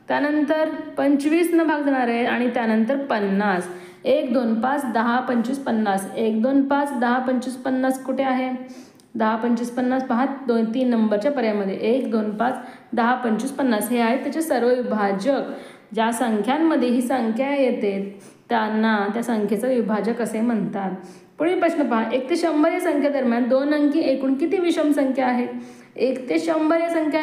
त्यानंतर 25 न भाग जाणार आहे आणि त्यानंतर 50. 1 2 5 10 25 50. 1 2 5 10 25 50 कुठे आहे? 10 25 50 पहा 3 नंबरच्या पर्यायामध्ये. 1 2 5 10 25 50 हे आहेत त्याचे सर्व विभाजक. ज्या संख्यांमध्ये ही संख्या येते त्यांना त्या संख्येचं विभाजक असे म्हणतात. पुढील प्रश्न पहा. 1 ते 100 या संख्या दरम्यान 2 अंकी एकूण किती विषम संख्या आहेत? 1 ते 100 या संख्या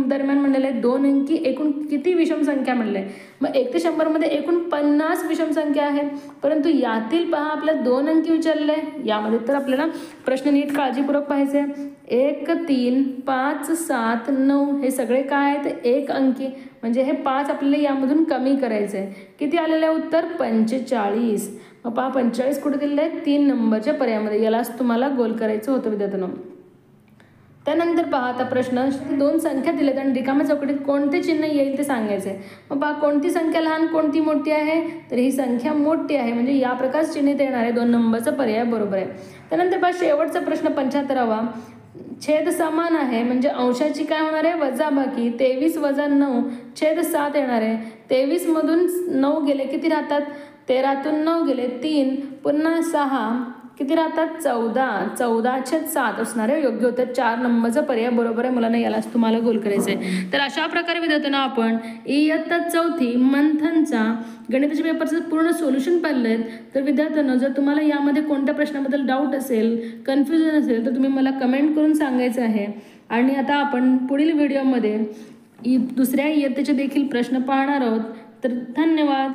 दरम्यान म्हणलेलं आहे 2 अंकी एकूण किती विषम संख्या म्हणले. मग 1 ते 100 मध्ये एकूण 50 विषम संख्या आहेत, परंतु यातील पहा आपल्याला 2 अंकी विचारले. यामध्ये तर आपल्याला प्रश्न नीट काळजीपूर्वक पाहायचे. 1 3 5 7 9 हे सगळे काय आहेत? 1 अंकी, म्हणजे हे 5 आपल्याला यामधून कमी करायचे आहे. किती आलेलं आहे उत्तर? 45. मग पहा 45 कुठे दिलेलं आहे? 3 नंबरच्या पर्यायामध्ये. यालाच तुम्हाला गोल करायचं होतं विद्यार्थ्यांनो. त्यानंतर पहा आता प्रश्न. 2 संख्या दिल्यात आणि रिकाम्या चौकटीत कोणते चिन्ह येईल ते सांगायचे. मग पहा कोणती संख्या लहान कोणती मोठी आहे? तर ही संख्या मोठी आहे, म्हणजे या प्रकारचे चिन्ह इथे येणार आहे. 2 नंबरचा पर्याय बरोबर आहे. त्यानंतर पहा शेवटचा प्रश्न 75वा. छेद समान आहे, म्हणजे अंशाची काय होणार आहे? वजाबाकी. 23 वजा 9 छेद 7 येणार आहे. 23 मधून 9 गेले किती राहतात? 13तून 9 गेले 3, पुन्हा 6 किती राहतात 14च्या 7 असणारे योग्य होतं. 4 नंबरचा पर्याय बरोबर आहे. मुलांना यालाच तुम्हाला गोल करायचं आहे. तर अशा प्रकारे विद्यार्थ्यांनो आपण इयत्ता 4थी मंथनचा गणिताच्या पेपरचं पूर्ण सोल्युशन पाहिलं आहे. तर विद्यार्थ्यांनो जर तुम्हाला यामध्ये कोणत्या प्रश्नाबद्दल डाऊट असेल, कन्फ्युजन असेल तर तुम्ही मला कमेंट करून सांगायचं आहे. आणि आता आपण पुढील व्हिडिओमध्ये दुसऱ्या इयत्तेचे देखील प्रश्न पाहणार आहोत. तर धन्यवाद.